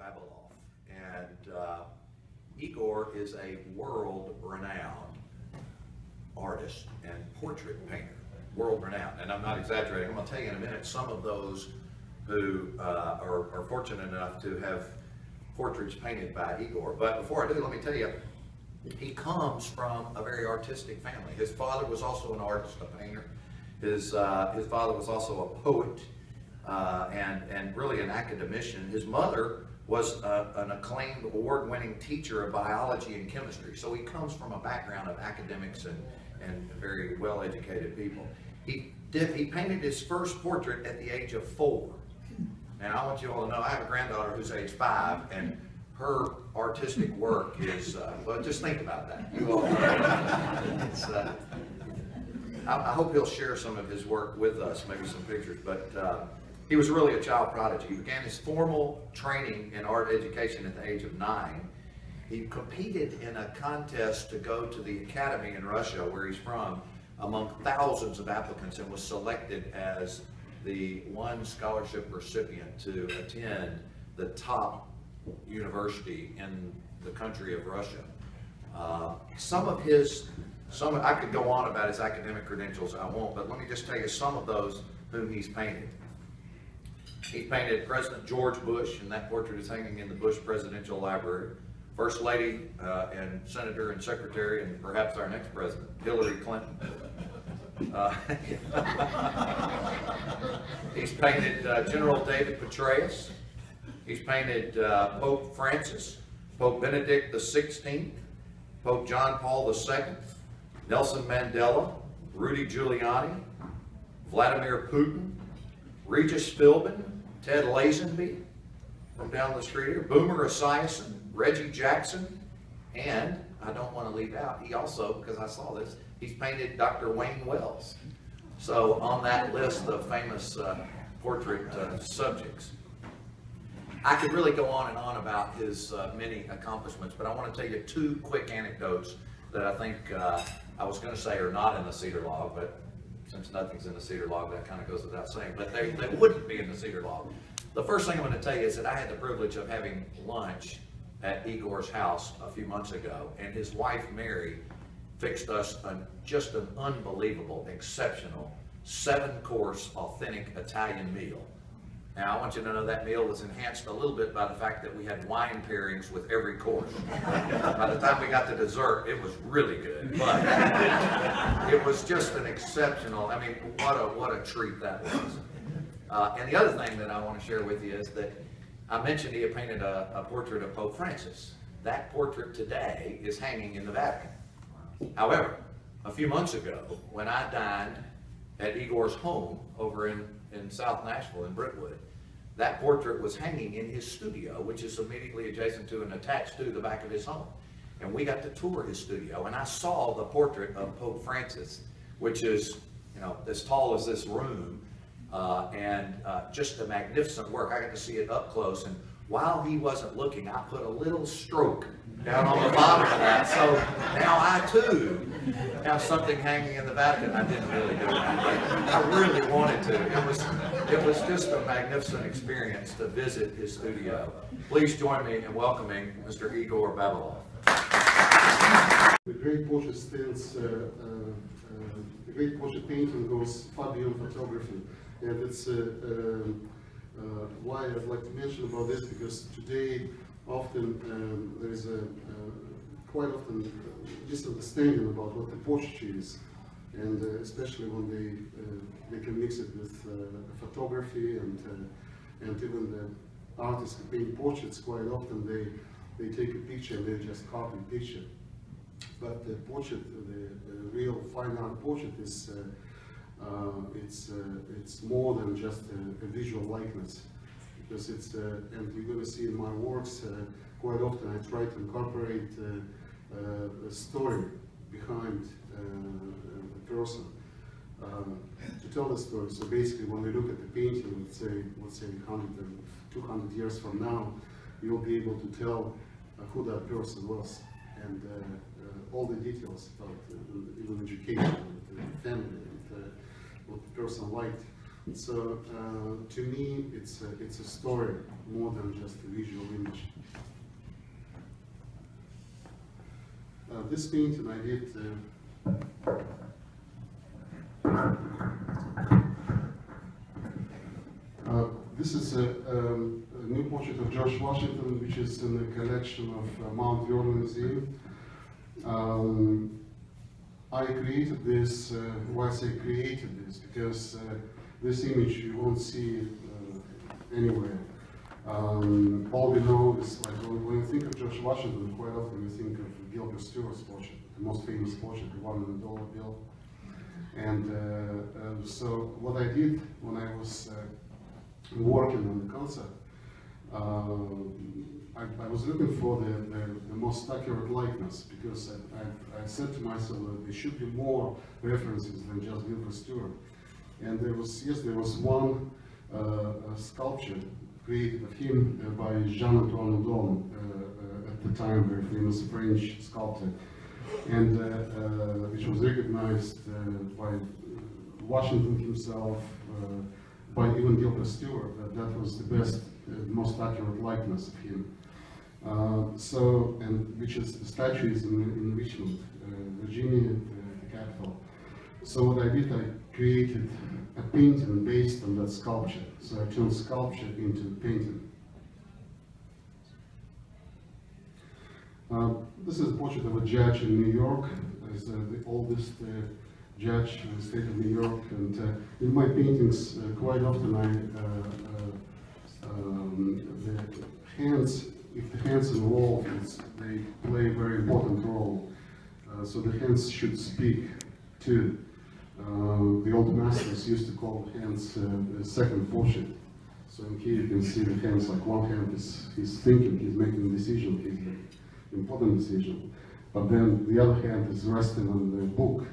Babailov, and Igor is a world-renowned artist and portrait painter, world-renowned, and I'm not exaggerating. I'm going to tell you in a minute some of those who are fortunate enough to have portraits painted by Igor. But before I do, let me tell you, he comes from a very artistic family. His father was also an artist, a painter. His father was also a poet and really an academician. His mother was an acclaimed award-winning teacher of biology and chemistry. So he comes from a background of academics and very well-educated people. He painted his first portrait at the age of 4. And I want you all to know, I have a granddaughter who's age 5, and her artistic work is, well, just think about that. You all, I hope he'll share some of his work with us, maybe some pictures, but he was really a child prodigy. He began his formal training in art education at the age of 9. He competed in a contest to go to the academy in Russia, where he's from, among thousands of applicants, and was selected as the one scholarship recipient to attend the top university in the country of Russia. I could go on about his academic credentials, I won't, but let me just tell you some of those whom he's painted. He painted President George Bush, and that portrait is hanging in the Bush Presidential Library. First Lady and Senator and Secretary, and perhaps our next president, Hillary Clinton. He's painted General David Petraeus. He's painted Pope Francis, Pope Benedict XVI, Pope John Paul II, Nelson Mandela, Rudy Giuliani, Vladimir Putin, Regis Philbin, Ted Lazenby from down the street here, Boomer Esiason, Reggie Jackson, and I don't want to leave out, he also, because I saw this, he's painted Dr. Wayne Wells. So on that list of famous portrait subjects. I could really go on and on about his many accomplishments, but I want to tell you 2 quick anecdotes that I think I was going to say are not in the Cedar Log, but since nothing's in the Cedar Log, that kind of goes without saying, but they wouldn't be in the Cedar Log. The first thing I'm going to tell you is that I had the privilege of having lunch at Igor's house a few months ago, and his wife Mary fixed us just an unbelievable, exceptional 7-course authentic Italian meal. Now I want you to know that meal was enhanced a little bit by the fact that we had wine pairings with every course. By the time we got to dessert, it was really good, but it was just an exceptional, I mean, what a treat that was. And the other thing that I want to share with you is that I mentioned he had painted a portrait of Pope Francis. That portrait today is hanging in the Vatican. However, a few months ago, when I dined at Igor's home over in South Nashville in Brentwood, that portrait was hanging in his studio, which is immediately adjacent to and attached to the back of his home. And we got to tour his studio, and I saw the portrait of Pope Francis, which is, you know, as tall as this room, and just a magnificent work. I got to see it up close, and while he wasn't looking, I put a little stroke down on the bottom of that. So now I too have something hanging in the Vatican. I didn't really do that, but I really wanted to. It was just a magnificent experience to visit his studio. Please join me in welcoming Mr. Igor Babailov. The great portrait stills, the great portrait painting goes far beyond photography, and it's why I'd like to mention about this, because today often there is quite often misunderstanding about what the portraiture is, and especially when they can mix it with photography and even the artists who paint portraits. Quite often they take a picture and they just copy a picture, but the portrait, the real fine art portrait is it's more than just a visual likeness, because it's and you're going to see in my works quite often I try to incorporate a story behind the person to tell the story. So basically, when we look at the painting, let's say 100 and 200 years from now, you'll be able to tell who that person was, and all the details about even education, and family, and what the person liked. So to me, it's a story more than just a visual image. This painting I did. This is a new portrait of George Washington, which is in the collection of Mount Vernon Museum. I created this, why I say created this, because this image you won't see anywhere. All we know is, like, when you think of George Washington, quite often you think of Gilbert Stuart's portrait, the most famous portrait, the one on the dollar bill. And so what I did when I was working on the concept, I was looking for the most accurate likeness, because I said to myself that there should be more references than just Gilbert Stuart. And there was one sculpture created of him by Jean-Antoine Houdon, at the time very famous French sculptor, and which was recognized by Washington himself, by even Gilbert Stuart, that was the best, most accurate likeness of him. And which is the statue is in Richmond, Virginia, the capital. So what I did, I created a painting based on that sculpture. So I turned sculpture into painting. This is a portrait of a judge in New York. It's the oldest judge in the state of New York. And in my paintings, quite often the hands, if the hands are involved, they play a very important role. So the hands should speak too. The old masters used to call the hands the second portion. So in here you can see the hands, like one hand he's thinking, he's making a decision, he's an important decision. But then the other hand is resting on the book,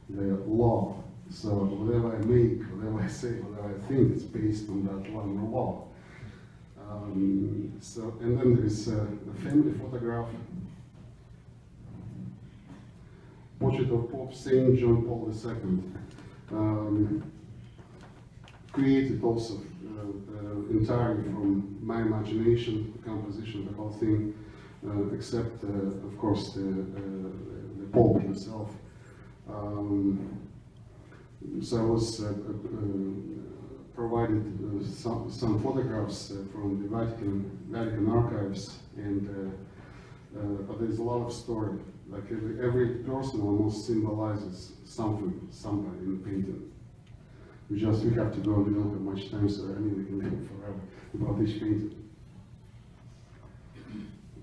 the law. So whatever I make, whatever I say, whatever I think is based on that one law. And then there is a family photograph. Portrait of Pope Saint John Paul II, created also entirely from my imagination, the composition, the whole thing, except of course the Pope himself. So I was provided some photographs from the Vatican archives, and there's a lot of story. Like every person almost symbolizes something, somebody in the painting. We have to go, we don't have much time, so I mean we can think forever about each painting.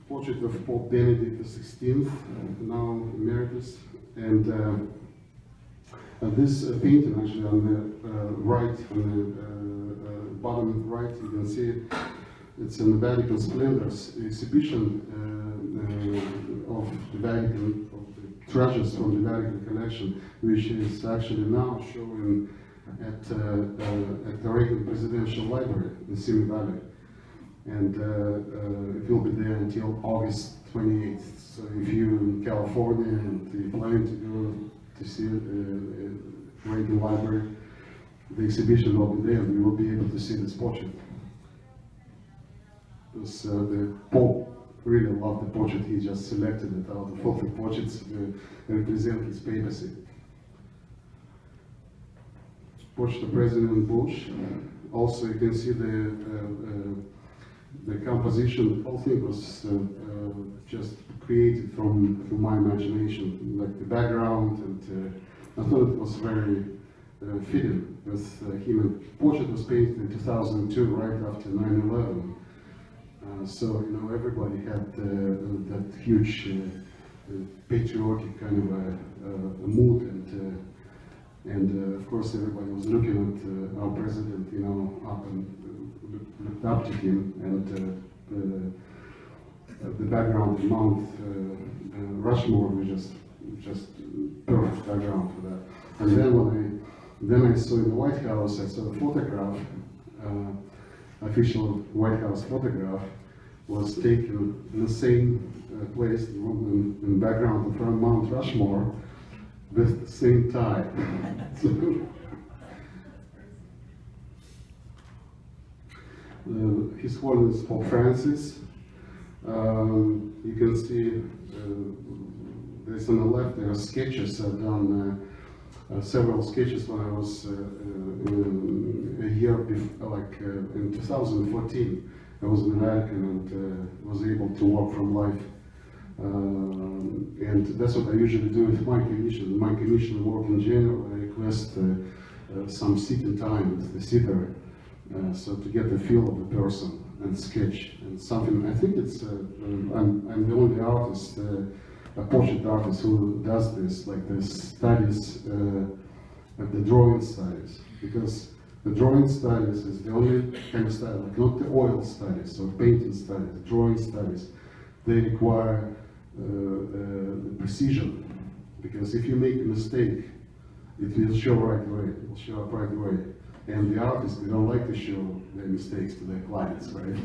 Portrait of Pope Benedict XVI, now emeritus, and this painting actually on the right, on the bottom right, you can see it. It's in the Vatican Splendors exhibition of the Vatican, of the treasures from the Vatican collection, which is actually now showing at the Reagan Presidential Library in Simi Valley. And it will be there until August 28th. So if you're in California and you're planning to go to see Reagan Library, the exhibition will be there and you will be able to see this portrait. Because the Pope really loved the portrait, he just selected it out of all the portraits to represent his papacy. Portrait of President Bush. Also you can see the composition, the whole thing was just created from my imagination, like the background, and I thought it was very fitting with him. The portrait was painted in 2002, right after 9/11. So, you know, everybody had that huge patriotic kind of a mood, and of course everybody was looking at our president, you know, up and looked up to him, and the background, the Mount Rushmore was just perfect background for that. And then I saw in the White House, I saw a photograph, official White House photograph, was taken in the same place in the background from Mount Rushmore with the same tie. His Holiness Pope Francis. You can see there's on the left there are sketches. I've done several sketches when I was a year before, like in 2014. I was in America and was able to work from life. And that's what I usually do with my commission. My commission work in general, I request some sitting time with the sitter, so to get the feel of the person and sketch and something. I think it's I'm the only artist, a portrait artist who does this, like the studies, the drawing studies, because the drawing studies is the only kind of study, like not the oil studies or painting studies, the drawing studies. They require the precision, because if you make a mistake, it will show right away, it will show up right away. And the artists, they don't like to show their mistakes to their clients, right?